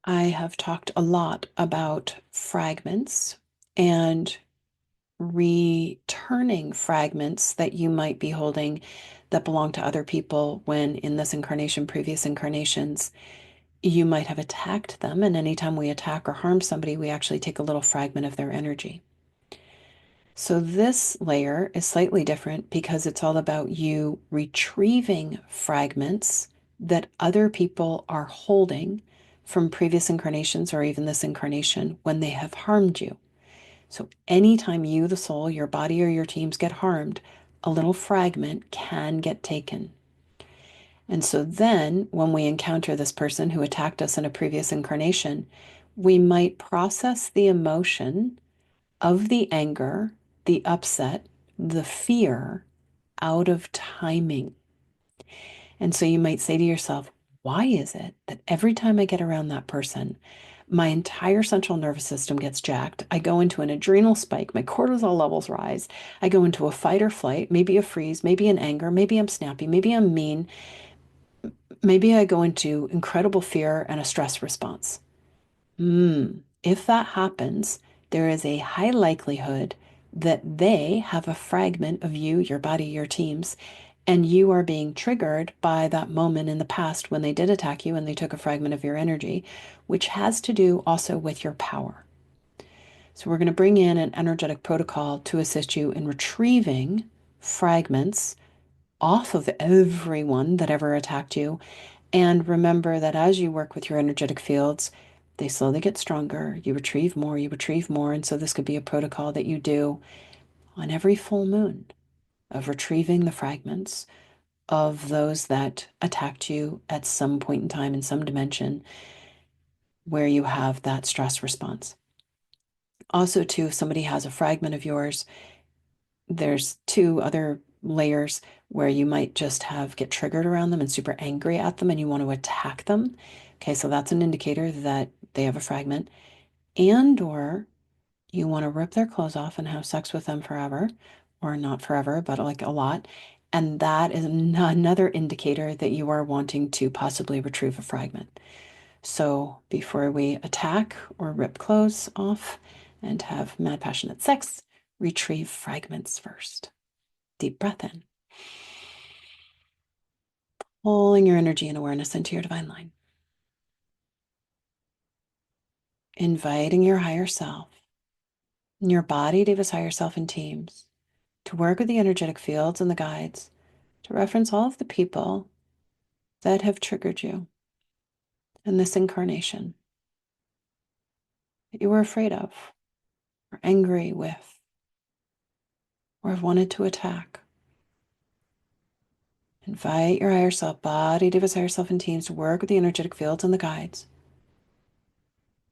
I have talked a lot about fragments and returning fragments that you might be holding that belong to other people when in this incarnation, previous incarnations, you might have attacked them. And anytime we attack or harm somebody, we actually take a little fragment of their energy. So this layer is slightly different because it's all about you retrieving fragments that other people are holding from previous incarnations or even this incarnation when they have harmed you. So anytime you, the soul, your body, or your teams get harmed, a little fragment can get taken. And so then when we encounter this person who attacked us in a previous incarnation, we might process the emotion of the anger, the upset, the fear out of timing. And so you might say to yourself, why is it that every time I get around that person, my entire central nervous system gets jacked? I go into an adrenal spike, my cortisol levels rise. I go into a fight or flight, maybe a freeze, maybe an anger, maybe I'm snappy, maybe I'm mean, maybe I go into incredible fear and a stress response. If that happens, there is a high likelihood that they have a fragment of you, your body, your teams, and you are being triggered by that moment in the past when they did attack you and they took a fragment of your energy, which has to do also with your power. So we're going to bring in an energetic protocol to assist you in retrieving fragments off of everyone that ever attacked you. And remember that as you work with your energetic fields, they slowly get stronger. You retrieve more, you retrieve more. And so this could be a protocol that you do on every full moon of retrieving the fragments of those that attacked you at some point in time in some dimension where you have that stress response. Also, too, if somebody has a fragment of yours, there's two other layers where you might just have get triggered around them and super angry at them and you want to attack them. Okay, so that's an indicator that they have a fragment. And or you want to rip their clothes off and have sex with them forever, or not forever, but like a lot. And that is another indicator that you are wanting to possibly retrieve a fragment. So before we attack or rip clothes off and have mad passionate sex, retrieve fragments first. Deep breath in, pulling your energy and awareness into your divine line, inviting your higher self, your body, Deva's higher self, and teams to work with the energetic fields and the guides to reference all of the people that have triggered you in this incarnation that you were afraid of, or angry with, or have wanted to attack. Invite your higher self, body, Deva's higher self, and teams to work with the energetic fields and the guides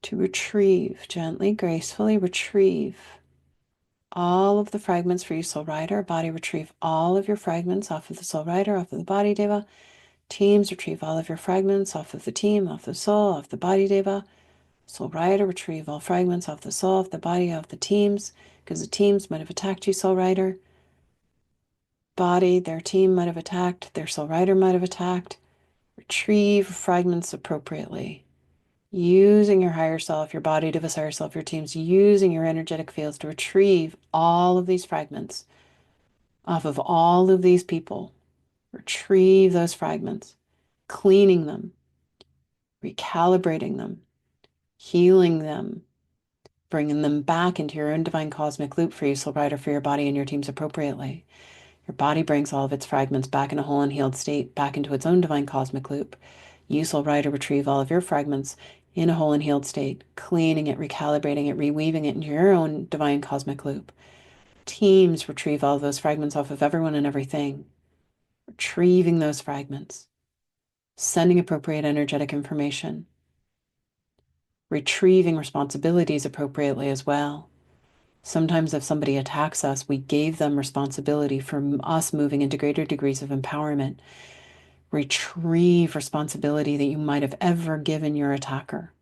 to retrieve, gently, gracefully retrieve all of the fragments for you, Soul Rider. Body, retrieve all of your fragments off of the Soul Rider, off of the body, Deva. Teams, retrieve all of your fragments off of the team, off the soul, off the body, Deva. Soul Rider, retrieve all fragments off the soul, off the body, off the teams, because the teams might have attacked you, Soul Rider. Body, their team might have attacked, their Soul Rider might have attacked. Retrieve fragments appropriately. Using your higher self, your body, Deva's higher self, your teams, using your energetic fields to retrieve all of these fragments off of all of these people. Retrieve those fragments, cleaning them, recalibrating them, healing them, bringing them back into your own divine cosmic loop for you, Soul Rider, for your body and your teams appropriately. Your body brings all of its fragments back in a whole and healed state, back into its own divine cosmic loop. You, Soul Rider, retrieve all of your fragments in a whole and healed state, cleaning it, recalibrating it, reweaving it into your own divine cosmic loop. Teams retrieve all of those fragments off of everyone and everything, retrieving those fragments, sending appropriate energetic information, retrieving responsibilities appropriately as well. Sometimes if somebody attacks us, we gave them responsibility for us moving into greater degrees of empowerment. Retrieve responsibility that you might have ever given your attacker.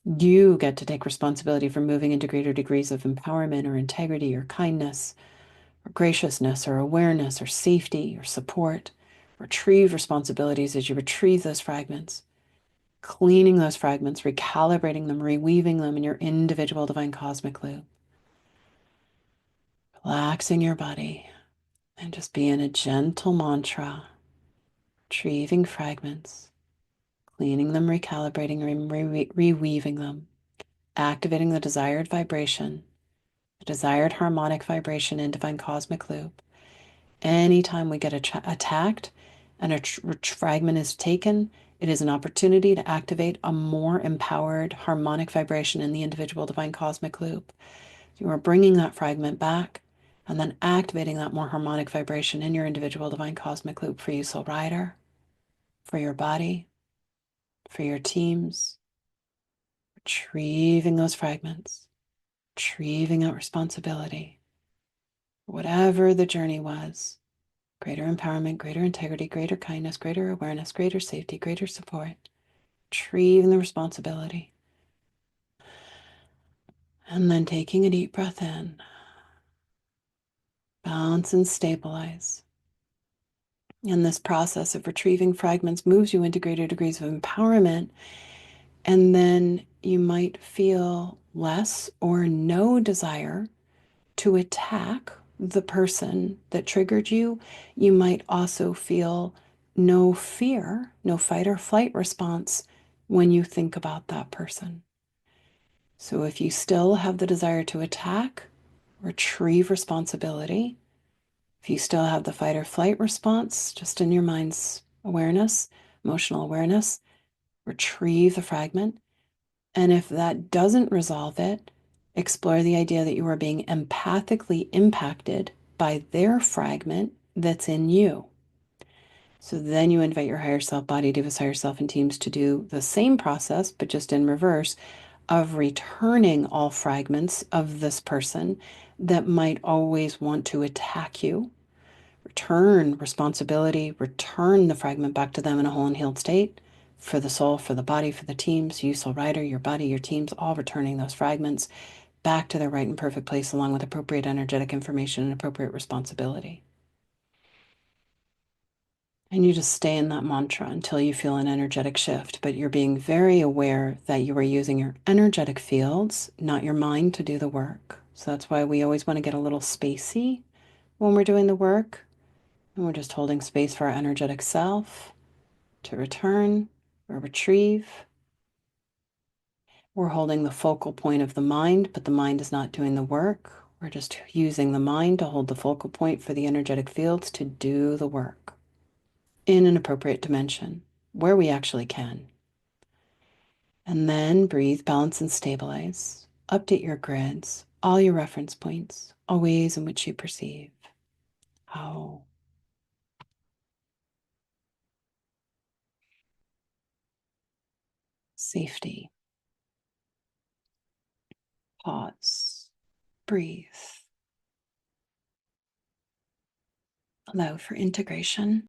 You get to take responsibility for moving into greater degrees of empowerment or integrity or kindness or graciousness or awareness or safety or support. Retrieve responsibilities as you retrieve those fragments. cleaning those fragments, recalibrating them, reweaving them in your individual divine cosmic loop, relaxing your body, and just be in a gentle mantra, retrieving fragments, cleaning them, recalibrating, reweaving them, activating the desired vibration, the desired harmonic vibration in divine cosmic loop. Anytime we get attacked and a fragment is taken, it is an opportunity to activate a more empowered harmonic vibration in the individual divine cosmic loop. You are bringing that fragment back and then activating that more harmonic vibration in your individual divine cosmic loop for you, soul rider, for your body, for your teams, retrieving those fragments, retrieving that responsibility. Whatever the journey was, greater empowerment, greater integrity, greater kindness, greater awareness, greater safety, greater support, retrieving the responsibility. And then taking a deep breath in, balance and stabilize. And this process of retrieving fragments moves you into greater degrees of empowerment. And then you might feel less or no desire to attack the person that triggered you. You might also feel no fear, no fight or flight response when you think about that person. So if you still have the desire to attack, retrieve responsibility. If you still have the fight or flight response, just in your mind's awareness, emotional awareness, retrieve the fragment. And if that doesn't resolve it, explore the idea that you are being empathically impacted by their fragment that's in you. So then you invite your higher self, body, divas, higher self, and teams to do the same process, but just in reverse, of returning all fragments of this person that might always want to attack you. Return responsibility, return the fragment back to them in a whole and healed state for the soul, for the body, for the teams, you, soul rider, your body, your teams, all returning those fragments back to their right and perfect place along with appropriate energetic information and appropriate responsibility. And you just stay in that mantra until you feel an energetic shift, but you're being very aware that you are using your energetic fields, not your mind, to do the work. So that's why we always want to get a little spacey when we're doing the work. And we're just holding space for our energetic self to return or retrieve. We're holding the focal point of the mind, but the mind is not doing the work. We're just using the mind to hold the focal point for the energetic fields to do the work in an appropriate dimension where we actually can. And then breathe, balance, and stabilize. Update your grids, all your reference points, all ways in which you perceive. How. Safety. Pause. Breathe. Allow for integration.